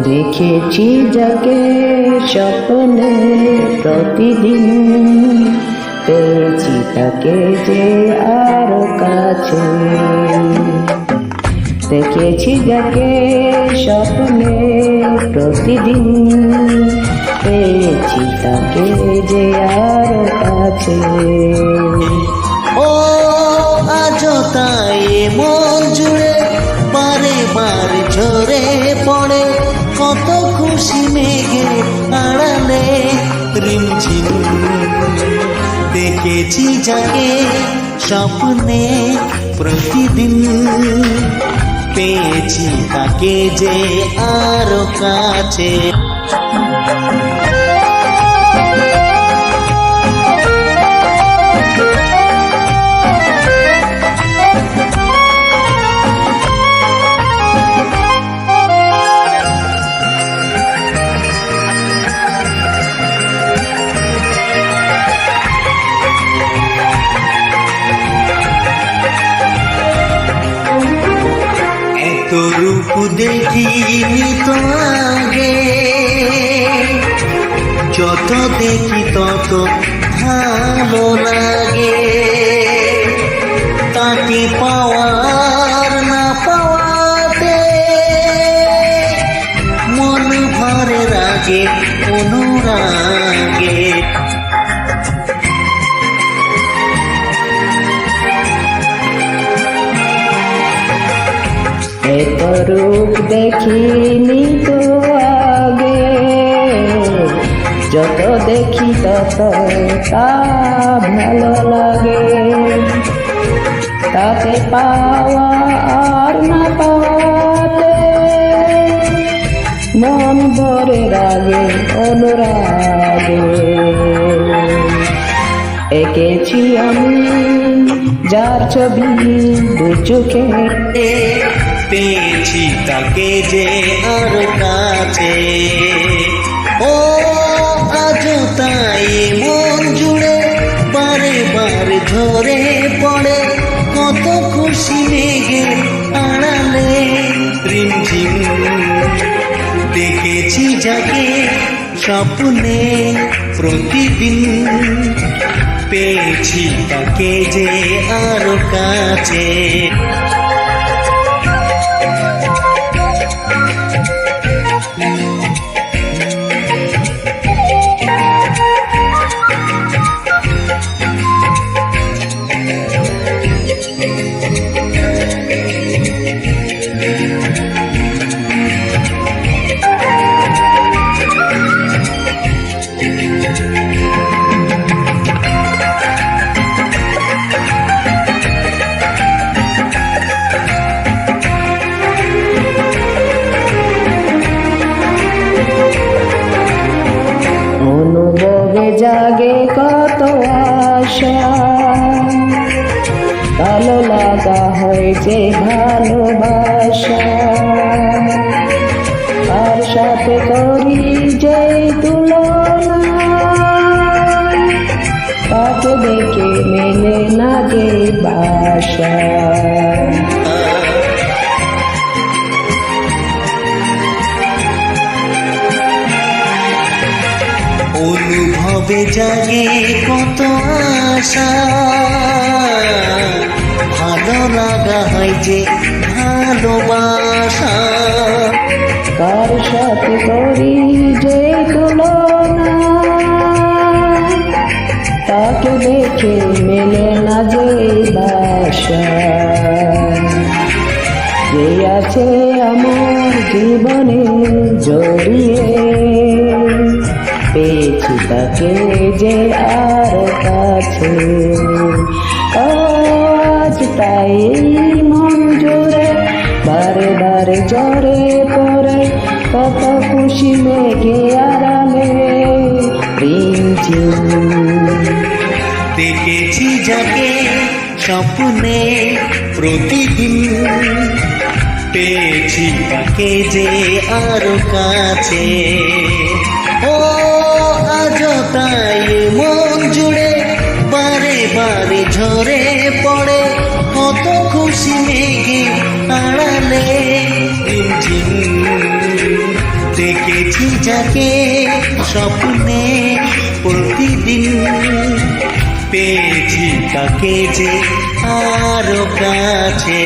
দেখেছি যাকে স্বপ্নে প্রতিদিন, পেয়েছি তাকে যে আরো কাছে। দেখেছি যাকে স্বপ্নে প্রতিদিন, পেয়েছি তাকে যে আরো কাছে। ও আজ তাই মন জুড়ে বারে বারে ঝরে পড়ে, কত খুশি মেঘে আড়ালে রিমঝিম। দেখেছি যাকে স্বপ্নে প্রতিদিন, পেয়েছি তাকে যে আরো কাছে। রূপ দেখিনি তো আগে, যত দেখি তত ভালো লাগে। তাকে পাওয়ার না পাওয়াতে মন ভরে রাগে অনুরাগে। এত রূপ দেখিনি তো আগে, যত দেখি তত তা ভালো লাগে। তাকে পাওয়া আর না পাওয়াতে মন ভরে রাগে অনুরাগে। এঁকেছি আমি যার ছবি দু চোখে, পেয়েছি তাকে যে আর কাছে। ও আজ তাই মন জুড়ে বারে বারে ঝরে পড়ে, কত খুশি মেঘে আড়ালে রিমঝিম। দেখেছি যাকে স্বপ্নে প্রতিদিন, পেয়েছি তাকে যে আর কাছে। অনুভবে জাগে কত আশা, ভালো লাগা হয় যে ভালোবাসা। তার সাথে করি যে তুলনা, তাকে দেখে মেলে না যে বাসা। অনুভবে জাগে কত আশা, ভালো লাগা হয় যে ভালোবাসা। কার সাথে করি যে তুলনা, তাকে দেখে মেলে না যে বাসা। যে আছে আমার জীবনে জড়িয়ে, পেয়েছি তাকে যে আর কাছে। আজ তাই মন জুড়ে বারে বারে ঝরে পড়ে, কত খুশি মেঘে আড়ালে রিমঝিম। দেখেছি যাকে স্বপ্নে প্রতিদিন, পেয়েছি তাকে যে আর কাছে। ও আজ তাই মন জুড়ে বারে বারে ঝরে পড়ে, কত খুশি মেঘে আড়ালে রিমঝিম। খুঁজছি যাকে স্বপ্নে প্রতিদিন, পেয়েছি তাকে যে আরো কাছে।